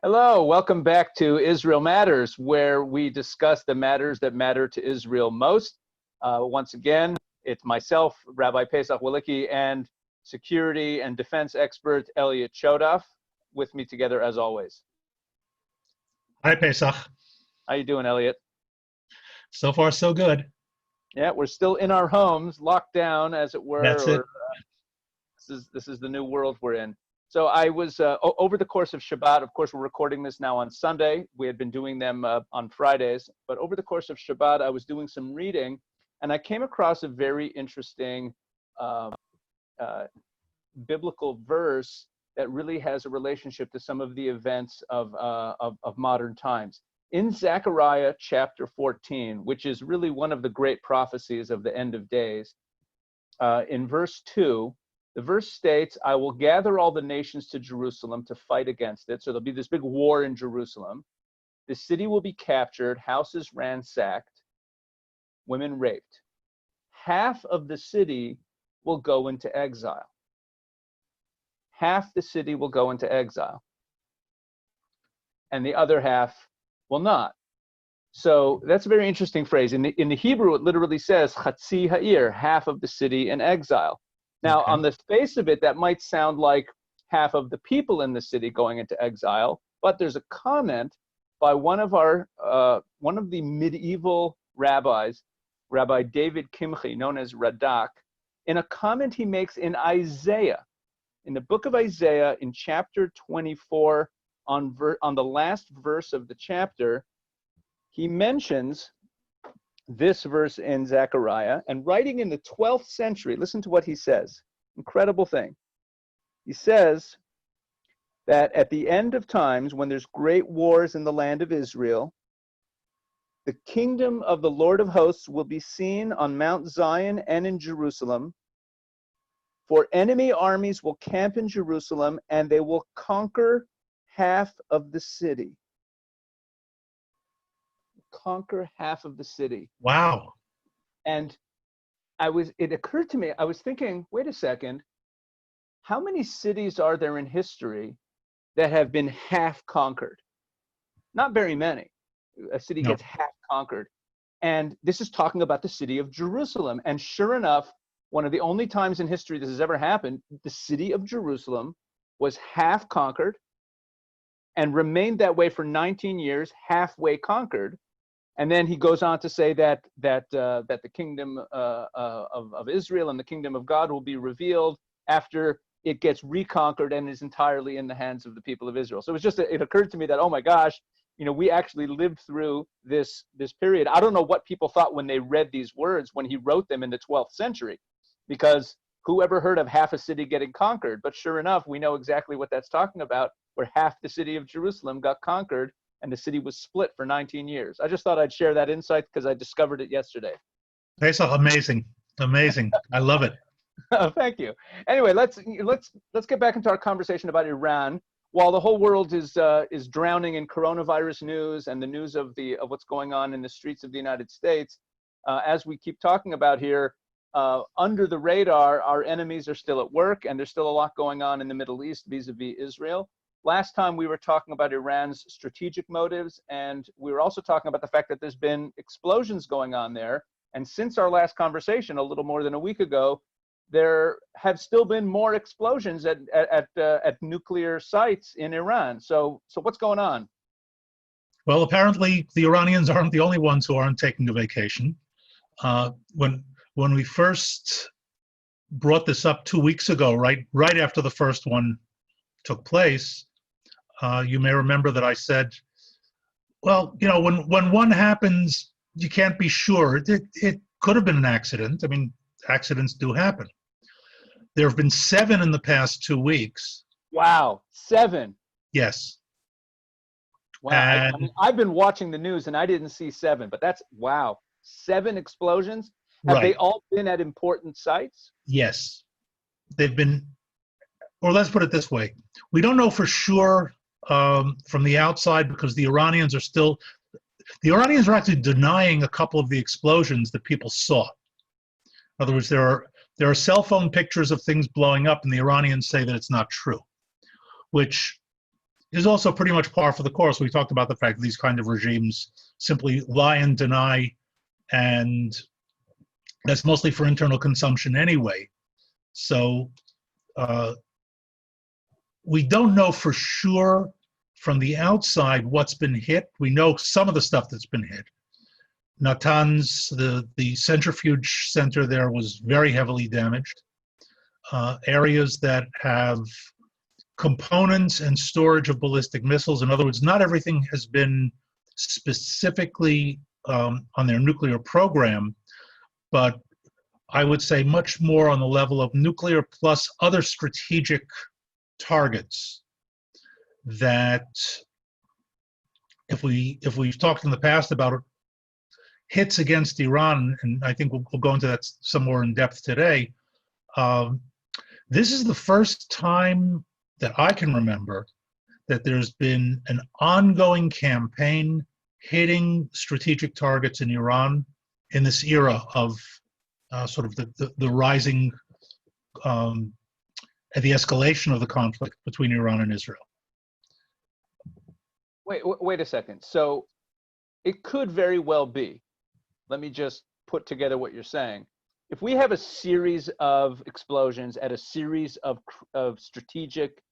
Hello, welcome back to Israel Matters, where we discuss the matters that matter to Israel most. Once again, it's myself, Rabbi Pesach Wolicki, and security and defense expert Elliot Chodoff, with me together as always. Hi, Pesach. How you doing, Elliot? So far, so good. Yeah, we're still in our homes, locked down, as it were. That's it. This is the new world we're in. So I was, over the course of Shabbat, of course, we're recording this now on Sunday. We had been doing them on Fridays. But over the course of Shabbat, I was doing some reading, and I came across a very interesting biblical verse that really has a relationship to some of the events of modern times. In Zechariah chapter 14, which is really one of the great prophecies of the end of days, in verse 2, the verse states, I will gather all the nations to Jerusalem to fight against it. So there'll be this big war in Jerusalem. The city will be captured, houses ransacked, women raped. Half of the city will go into exile. Half the city will go into exile. And the other half will not. So that's a very interesting phrase. In the Hebrew, it literally says, Chatzi ha'ir, half of the city in exile. Now, on the face of it, that might sound like half of the people in the city going into exile, but there's a comment by one of the medieval rabbis, Rabbi David Kimchi, known as Radak, in a comment he makes in Isaiah, in the book of Isaiah, in chapter 24, on the last verse of the chapter, he mentions this verse in Zechariah, and writing in the 12th century, listen to what he says. Incredible thing. He says that at the end of times, when there's great wars in the land of Israel, the kingdom of the Lord of hosts will be seen on Mount Zion and in Jerusalem, for enemy armies will camp in Jerusalem, and they will conquer half of the city. Conquer half of the city. Wow. And it occurred to me, I was thinking, wait a second, how many cities are there in history that have been half conquered? Not very many. A city gets half conquered. And this is talking about the city of Jerusalem. And sure enough, one of the only times in history this has ever happened, the city of Jerusalem was half conquered and remained that way for 19 years, halfway conquered. And then he goes on to say that the kingdom of Israel and the kingdom of God will be revealed after it gets reconquered and is entirely in the hands of the people of Israel. So it occurred to me that, oh my gosh, we actually lived through this period. I don't know what people thought when they read these words when he wrote them in the 12th century, because who ever heard of half a city getting conquered? But sure enough, we know exactly what that's talking about, where half the city of Jerusalem got conquered and the city was split for 19 years. I just thought I'd share that insight because I discovered it yesterday. Pesach, amazing. Amazing. I love it. Oh, thank you. Anyway, let's get back into our conversation about Iran. While the whole world is drowning in coronavirus news and the news of what's going on in the streets of the United States, as we keep talking about here, under the radar, our enemies are still at work, and there's still a lot going on in the Middle East vis-a-vis Israel. Last time we were talking about Iran's strategic motives, and we were also talking about the fact that there's been explosions going on there. And since our last conversation, a little more than a week ago, there have still been more explosions at nuclear sites in Iran. So what's going on? Well, apparently the Iranians aren't the only ones who aren't taking a vacation. When we first brought this up 2 weeks ago, right after the first one took place, you may remember that I said, well, when one happens, you can't be sure. It could have been an accident. I mean, accidents do happen. There have been 7 in the past 2 weeks. Wow, 7. Yes. Wow. I mean, I've been watching the news and I didn't see 7, but that's, wow, 7 explosions. Have they all been at important sites? Yes. They've been, or let's put it this way. We don't know for sure from the outside, because the Iranians are actually denying a couple of the explosions that people saw. In other words, there are cell phone pictures of things blowing up, and the Iranians say that it's not true, which is also pretty much par for the course. We talked about the fact that these kind of regimes simply lie and deny, and that's mostly for internal consumption anyway. So we don't know for sure from the outside what's been hit. We know some of the stuff that's been hit. Natanz, the centrifuge center there, was very heavily damaged. Areas that have components and storage of ballistic missiles. In other words, not everything has been specifically on their nuclear program, but I would say much more on the level of nuclear plus other strategic targets that if we've talked in the past about hits against Iran, and I think we'll go into that some more in depth today, this is the first time that I can remember that there's been an ongoing campaign hitting strategic targets in Iran in this era of sort of the rising, the escalation of the conflict between Iran and Israel. Wait a second. So it could very well be, let me just put together what you're saying. If we have a series of explosions at a series of strategic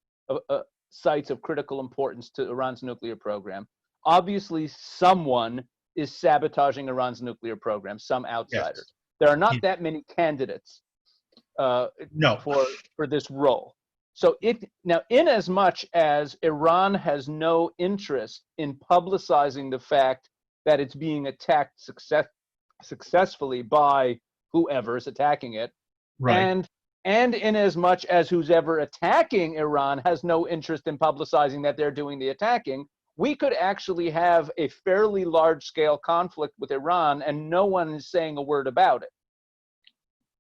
sites of critical importance to Iran's nuclear program, obviously someone is sabotaging Iran's nuclear program, some outsider. Yes. There are not that many candidates No. for this role. So now, in as much as Iran has no interest in publicizing the fact that it's being attacked successfully by whoever is attacking it, Right. and in as much as who's ever attacking Iran has no interest in publicizing that they're doing the attacking, we could actually have a fairly large-scale conflict with Iran, and no one is saying a word about it.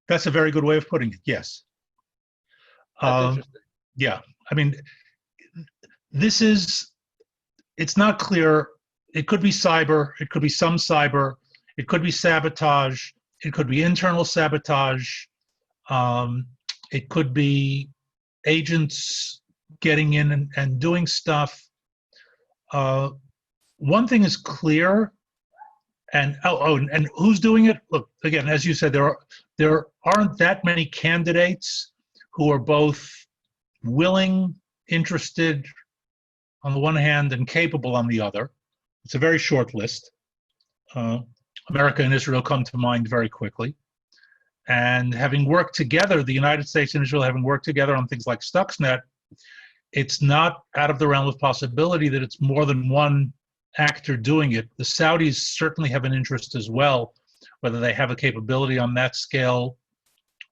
That's a very good way of putting it, yes. That's interesting. Yeah, I mean, it's not clear. It could be cyber, it could be some cyber, it could be sabotage, it could be internal sabotage, it could be agents getting in and doing stuff. One thing is clear, and who's doing it? Look, again, as you said, there aren't that many candidates who are both willing, interested on the one hand, and capable on the other. It's a very short list. America and Israel come to mind very quickly. And having worked together, the United States and Israel having worked together on things like Stuxnet, it's not out of the realm of possibility that it's more than one actor doing it. The Saudis certainly have an interest as well. Whether they have a capability on that scale,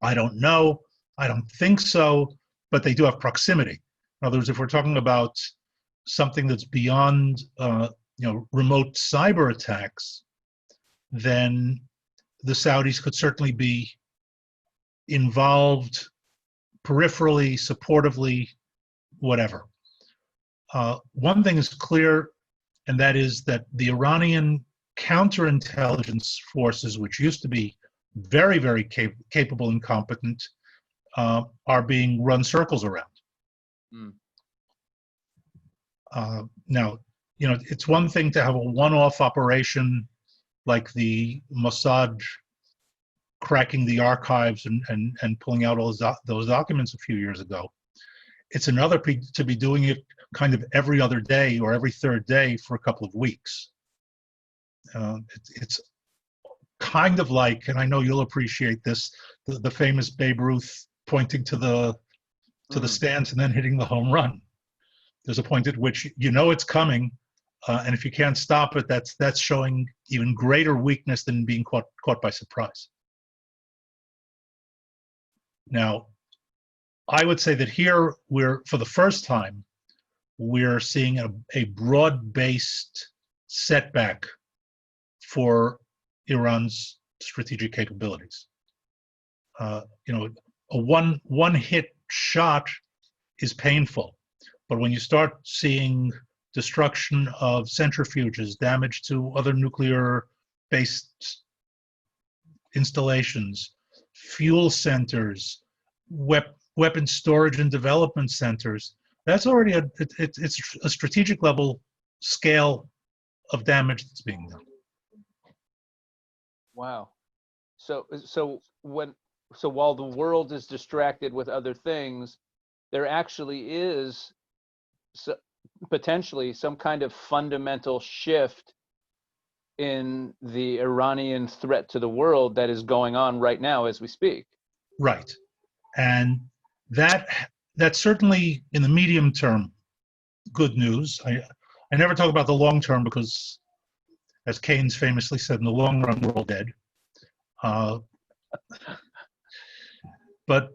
I don't know. I don't think so, but they do have proximity. In other words, if we're talking about something that's beyond remote cyber attacks, then the Saudis could certainly be involved peripherally, supportively, whatever. One thing is clear, and that is that the Iranian counterintelligence forces, which used to be very, very capable and competent, are being run circles around. Now, it's one thing to have a one-off operation like the Mossad cracking the archives and pulling out all those documents a few years ago. It's another to be doing it kind of every other day or every third day for a couple of weeks. It's kind of like, and I know you'll appreciate this, the famous Babe Ruth pointing to the stands and then hitting the home run. There's a point at which it's coming, and if you can't stop it, that's showing even greater weakness than being caught by surprise. Now, I would say that here for the first time, we're seeing a broad-based setback for Iran's strategic capabilities. A one-hit shot is painful, but when you start seeing destruction of centrifuges, damage to other nuclear-based installations, fuel centers, weapon storage and development centers, That's already it's a strategic level scale of damage that's being done. Wow. So while the world is distracted with other things, there actually is potentially some kind of fundamental shift in the Iranian threat to the world that is going on right now as we speak. Right. And that's certainly in the medium term good news. I never talk about the long term because, as Keynes famously said, in the long run we're all dead. But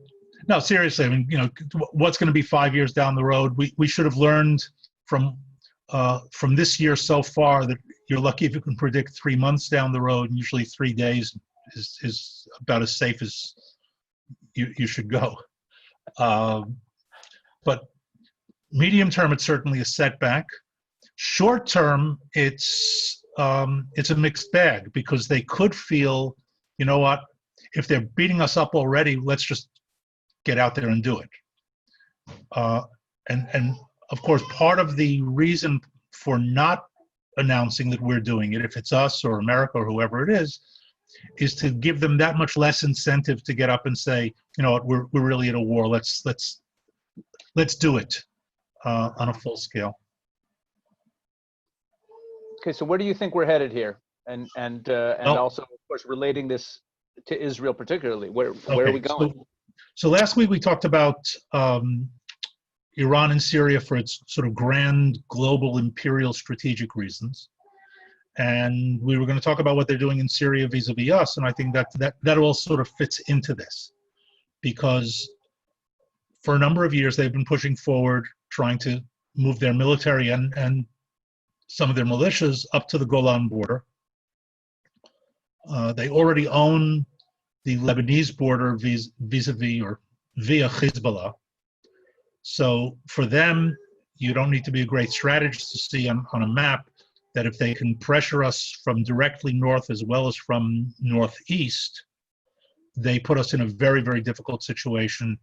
no, seriously, I mean, what's going to be 5 years down the road? We should have learned from this year so far that you're lucky if you can predict 3 months down the road, and usually 3 days is about as safe as you should go. But medium term, it's certainly a setback. Short term, it's a mixed bag because they could feel, you know what, if they're beating us up already, let's just get out there and do it. And of course, part of the reason for not announcing that we're doing it, if it's us or America or whoever it is to give them that much less incentive to get up and say, you know what, we're really at a war. Let's do it on a full scale. Okay, so where do you think we're headed here? And also, of course, relating this to Israel particularly, where are we going? So last week we talked about Iran and Syria for its sort of grand global imperial strategic reasons. And we were going to talk about what they're doing in Syria vis-a-vis us, and I think that all sort of fits into this. Because for a number of years they've been pushing forward, trying to move their military and some of their militias up to the Golan border. They already own the Lebanese border vis-a-vis or via Hezbollah. So for them, you don't need to be a great strategist to see on a map that if they can pressure us from directly north as well as from northeast, they put us in a very, very difficult situation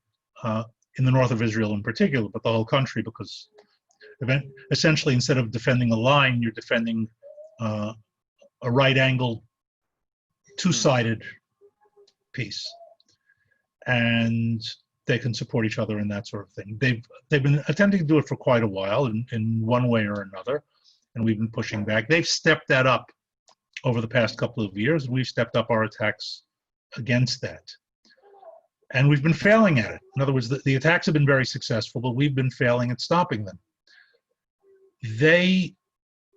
in the north of Israel in particular, but the whole country, because essentially instead of defending a line, you're defending a right-angled, two-sided piece. And they can support each other and that sort of thing. They've been attempting to do it for quite a while in one way or another, and we've been pushing back. They've stepped that up over the past couple of years, and we've stepped up our attacks against that. And we've been failing at it. In other words, the attacks have been very successful, but we've been failing at stopping them.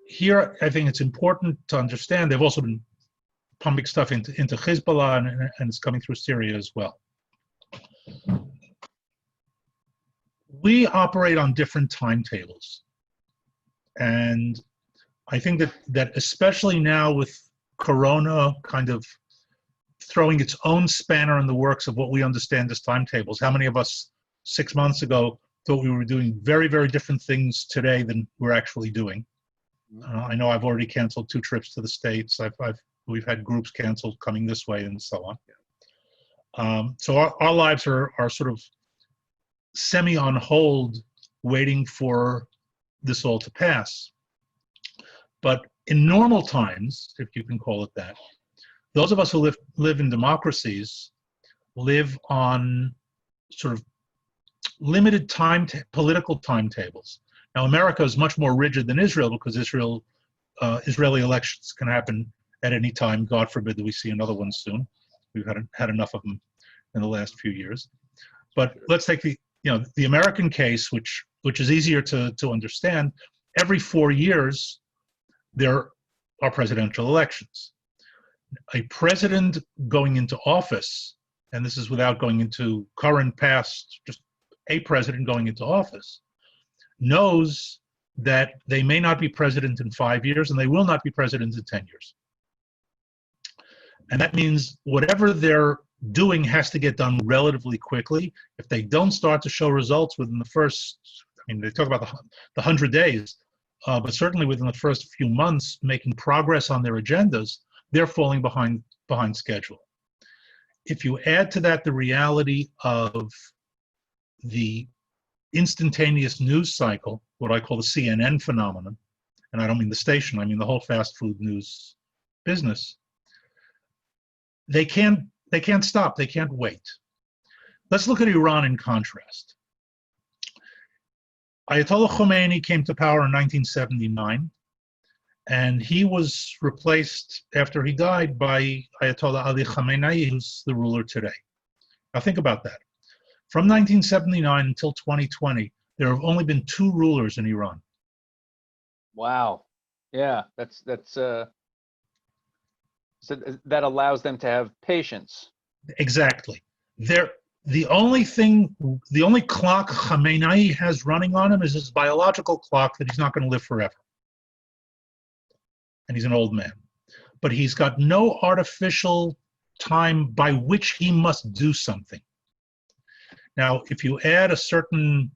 Here, I think it's important to understand, they've also been pumping stuff into Hezbollah, and it's coming through Syria as well. We operate on different timetables. And I think that especially now with Corona kind of throwing its own spanner in the works of what we understand as timetables, how many of us 6 months ago thought we were doing very, very different things today than we're actually doing? I know I've already canceled 2 trips to the States. We've had groups canceled coming this way and so on. So our lives are sort of semi on hold, waiting for this all to pass. But in normal times, if you can call it that, those of us who live in democracies live on sort of limited political timetables. Now, America is much more rigid than Israel because Israeli elections can happen at any time. God forbid that we see another one soon. We've had enough of them in the last few years. But let's take the American case, which is easier to understand. Every 4 years, there are presidential elections. A president going into office, and this is without going into current, past, just a president going into office, knows that they may not be president in 5 years and they will not be president in 10 years. And that means whatever they're doing has to get done relatively quickly. If they don't start to show results within the first, they talk about the 100 days, but certainly within the first few months, making progress on their agendas, they're falling behind schedule. If you add to that the reality of the instantaneous news cycle, what I call the CNN phenomenon, and I don't mean the station, I mean the whole fast food news business, they can't stop, they can't wait. Let's look at Iran in contrast. Ayatollah Khomeini came to power in 1979, and he was replaced after he died by Ayatollah Ali Khamenei, who's the ruler today. Now think about that. From 1979 until 2020, there have only been 2 rulers in Iran. Wow. Yeah, so that allows them to have patience. Exactly. The only clock Khamenei has running on him is his biological clock that he's not going to live forever. And he's an old man. But he's got no artificial time by which he must do something. Now, if you add a certain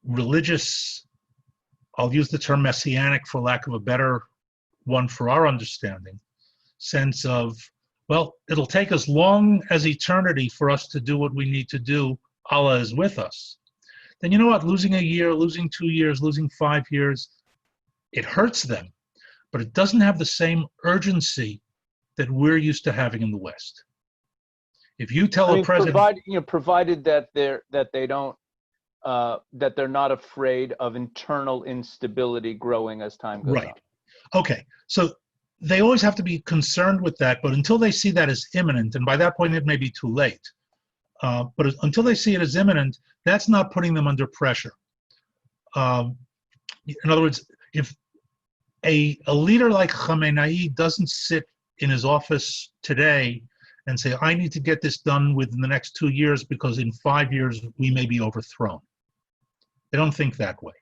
religious, I'll use the term messianic for lack of a better one for our understanding, sense of, well, it'll take as long as eternity for us to do what we need to do, Allah is with us, then you know what, losing a year, losing 2 years, losing 5 years, it hurts them, but it doesn't have the same urgency that we're used to having in the West. If you tell a president, provided that they're not afraid of internal instability growing as time goes on. Okay, so they always have to be concerned with that, but until they see that as imminent, and by that point it may be too late, but until they see it as imminent, that's not putting them under pressure. In other words, if a leader like Khamenei doesn't sit in his office today and say, I need to get this done within the next 2 years because in 5 years we may be overthrown. They don't think that way.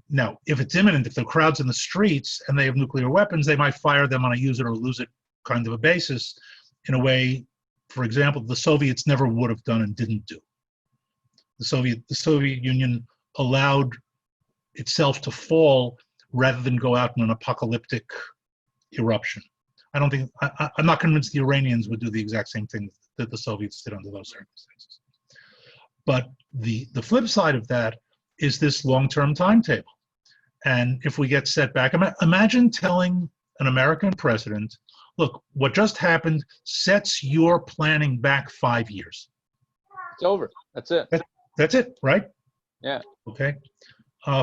Now, if it's imminent, if the crowd's in the streets and they have nuclear weapons, they might fire them on a use it or lose it kind of a basis in a way, for example, the Soviets never would have done and didn't do. The Soviet Union allowed itself to fall rather than go out in an apocalyptic eruption. I'm not convinced the Iranians would do the exact same thing that the Soviets did under those circumstances. But the flip side of that is this long-term timetable. And if we get set back, imagine telling an American president, look, what just happened sets your planning back 5 years. It's over. That's it. That's it, right? Yeah. Okay.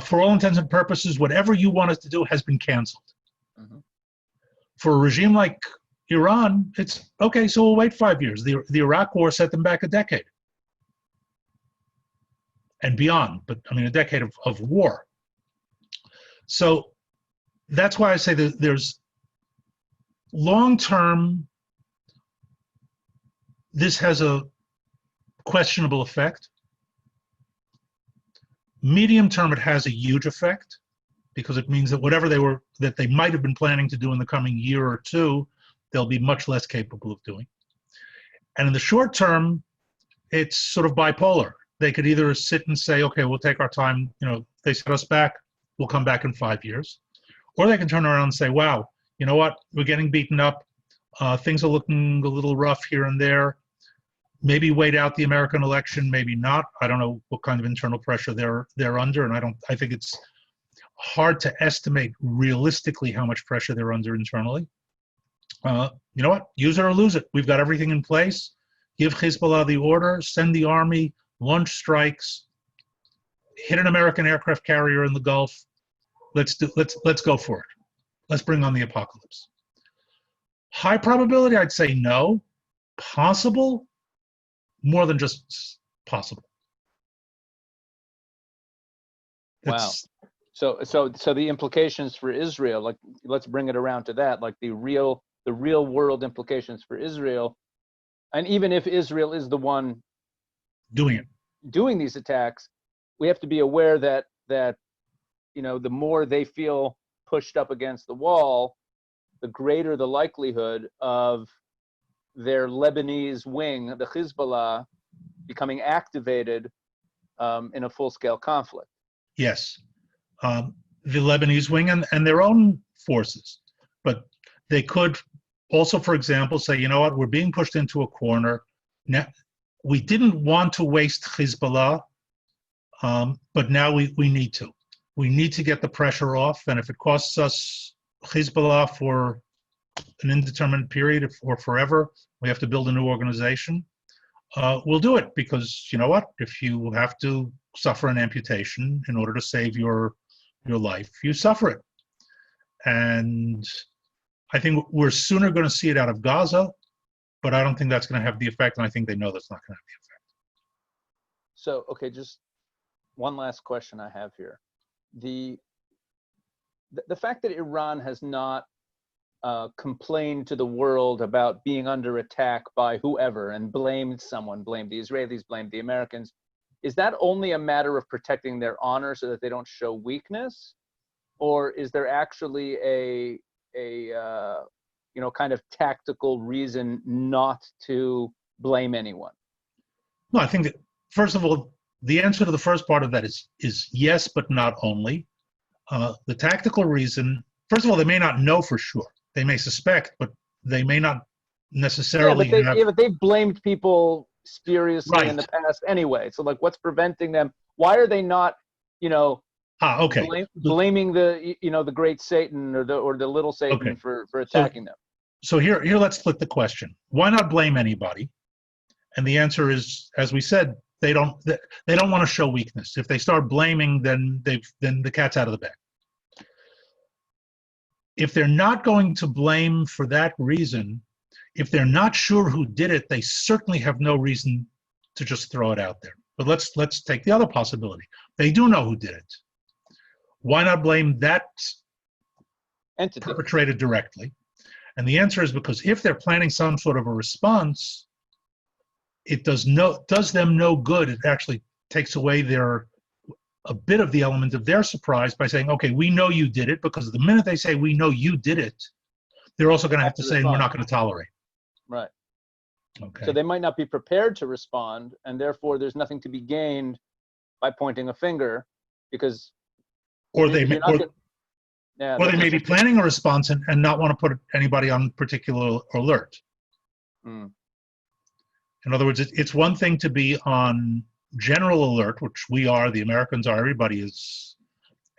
For all intents and purposes, whatever you want us to do has been canceled. Mm-hmm. For a regime like Iran, it's okay, so we'll wait 5 years. The Iraq War set them back a decade and beyond, but I mean a decade of war. So that's why I say that there's long-term, this has a questionable effect. Medium term, it has a huge effect because it means that whatever they might have been planning to do in the coming year or two, they'll be much less capable of doing. And in the short term, it's sort of bipolar. They could either sit and say, okay, we'll take our time, they set us back, we'll come back in 5 years. Or they can turn around and say, wow, you know what, we're getting beaten up, things are looking a little rough here and there. Maybe wait out the American election, maybe not. I don't know what kind of internal pressure they're under, and I think it's hard to estimate realistically how much pressure they're under internally. You know what? Use it or lose it. We've got everything in place. Give Hezbollah the order, send the army, launch strikes, hit an American aircraft carrier in the Gulf. Let's go for it. Let's bring on the apocalypse. High probability, I'd say no. Possible, more than just possible. Wow. So the implications for Israel, like, let's bring it around to that, like the real world implications for Israel, and even if Israel is the one doing these attacks, we have to be aware that the more they feel pushed up against the wall, the greater the likelihood of their Lebanese wing, the Hezbollah, becoming activated in a full-scale conflict. Yes, the Lebanese wing and their own forces, but they could also, for example, say, you know what, we're being pushed into a corner. Now, we didn't want to waste Hezbollah, but now we need to. We need to get the pressure off, and if it costs us Hezbollah for an indeterminate period or forever, we have to build a new organization. We'll do it, because you know what? If you have to suffer an amputation in order to save your life, you suffer it. And I think we're sooner going to see it out of Gaza, but I don't think that's going to have the effect, and I think they know that's not going to have the effect. So, okay, just one last question I have here. The fact that Iran has not complained to the world about being under attack by whoever and blamed someone, blamed the Israelis, blamed the Americans, is that only a matter of protecting their honor so that they don't show weakness? Or is there actually a kind of tactical reason not to blame anyone? No, I think that, first of all, the answer to the first part of that is yes, but not only. The tactical reason, first of all, they may not know for sure. They may suspect, but they may not necessarily but they've blamed people spuriously right in the past anyway. So, like, what's preventing them? Why are they not, okay. blaming the great Satan or the little Satan for attacking them? So here let's flip the question. Why not blame anybody? And the answer is, as we said, they don't want to show weakness. If they start blaming, then the cat's out of the bag. If they're not going to blame for that reason, if they're not sure who did it, they certainly have no reason to just throw it out there. But let's take the other possibility. They do know who did it. Why not blame that entity perpetrated directly? And the answer is because if they're planning some sort of a response, it does them no good. It actually takes away a bit of the element of their surprise by saying, okay, we know you did it, because the minute they say we know you did it, they're also going to have to say, and we're not going to tolerate. Right. Okay. So they might not be prepared to respond, and therefore there's nothing to be gained by pointing a finger, because they may be planning a response and not want to put anybody on particular alert. Mm. In other words, it's one thing to be on general alert, which we are, the Americans are, everybody is,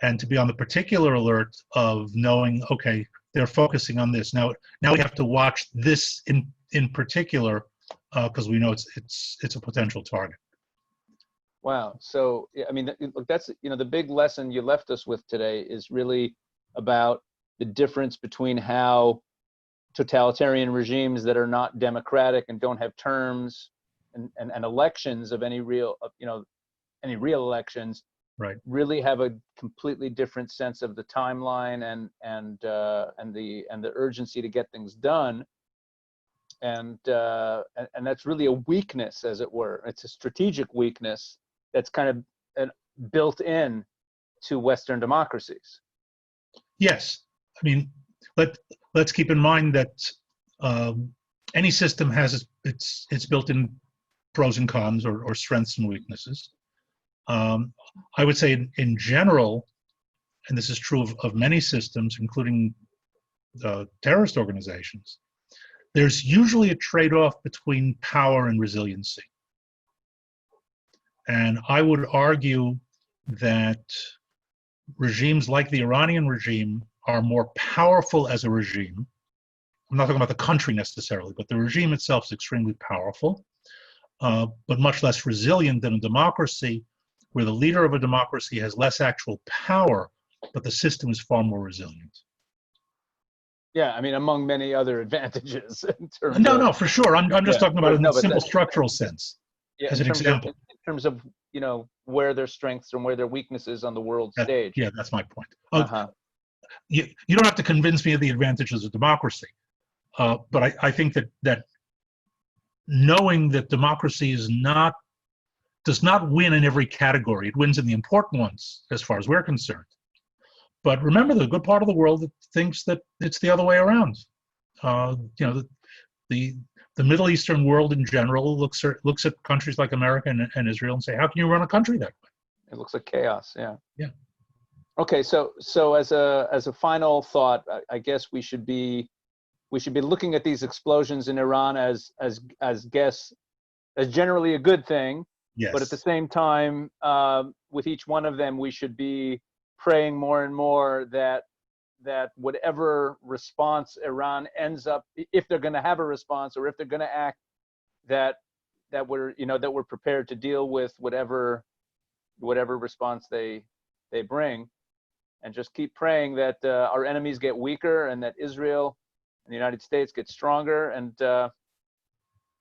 and to be on the particular alert of knowing, okay, they're focusing on this. Now we have to watch this in particular, because we know it's a potential target. Wow. So, I mean, look, that's, the big lesson you left us with today is really about the difference between how totalitarian regimes that are not democratic and don't have terms and elections of any real elections, right, really have a completely different sense of the timeline and the urgency to get things done. And that's really a weakness, as it were. It's a strategic weakness that's kind of built in to Western democracies. Yes, I mean, let's keep in mind that any system has its built-in pros and cons, or strengths and weaknesses. I would say in general, and this is true of many systems, including terrorist organizations, there's usually a trade-off between power and resiliency. And I would argue that regimes like the Iranian regime are more powerful as a regime. I'm not talking about the country necessarily, but the regime itself is extremely powerful, but much less resilient than a democracy, where the leader of a democracy has less actual power, but the system is far more resilient. Yeah, I mean, among many other advantages. In terms no, for sure. I'm just talking about it in a simple structural sense, as an example. In terms of, where their strengths and where their weaknesses on the world stage. Yeah, that's my point. You don't have to convince me of the advantages of democracy, but I think that knowing that democracy does not win in every category. It wins in the important ones, as far as we're concerned. But remember, the good part of the world that thinks that it's the other way around. The Middle Eastern world in general looks at countries like America and Israel and say, how can you run a country that way? It looks like chaos. Yeah. Yeah. Okay, so as a final thought, I guess we should be looking at these explosions in Iran as guests as generally a good thing. Yes. But at the same time, with each one of them, we should be praying more and more that whatever response Iran ends up, if they're going to have a response or if they're going to act, that we're prepared to deal with whatever response they bring, and just keep praying that our enemies get weaker and that Israel and the United States get stronger. And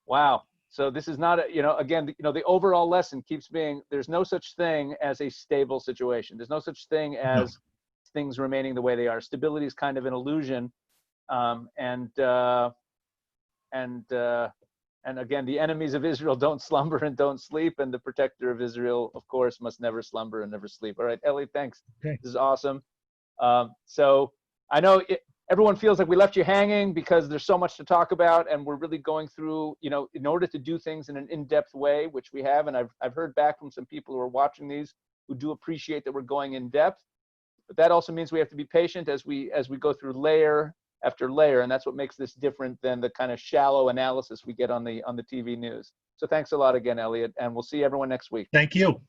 wow. So this is not again, the overall lesson keeps being, there's no such thing as a stable situation. There's no such thing as things remaining the way they are. Stability is kind of an illusion. And again, the enemies of Israel don't slumber and don't sleep, and the protector of Israel, of course, must never slumber and never sleep. All right, Elliot, thanks. Okay. This is awesome. So I know everyone feels like we left you hanging because there's so much to talk about, and we're really going through, in order to do things in an in-depth way, which we have, and I've heard back from some people who are watching these who do appreciate that we're going in depth. But that also means we have to be patient as we go through layer after layer, and that's what makes this different than the kind of shallow analysis we get on the TV news. So thanks a lot again, Elliot, and we'll see everyone next week. Thank you.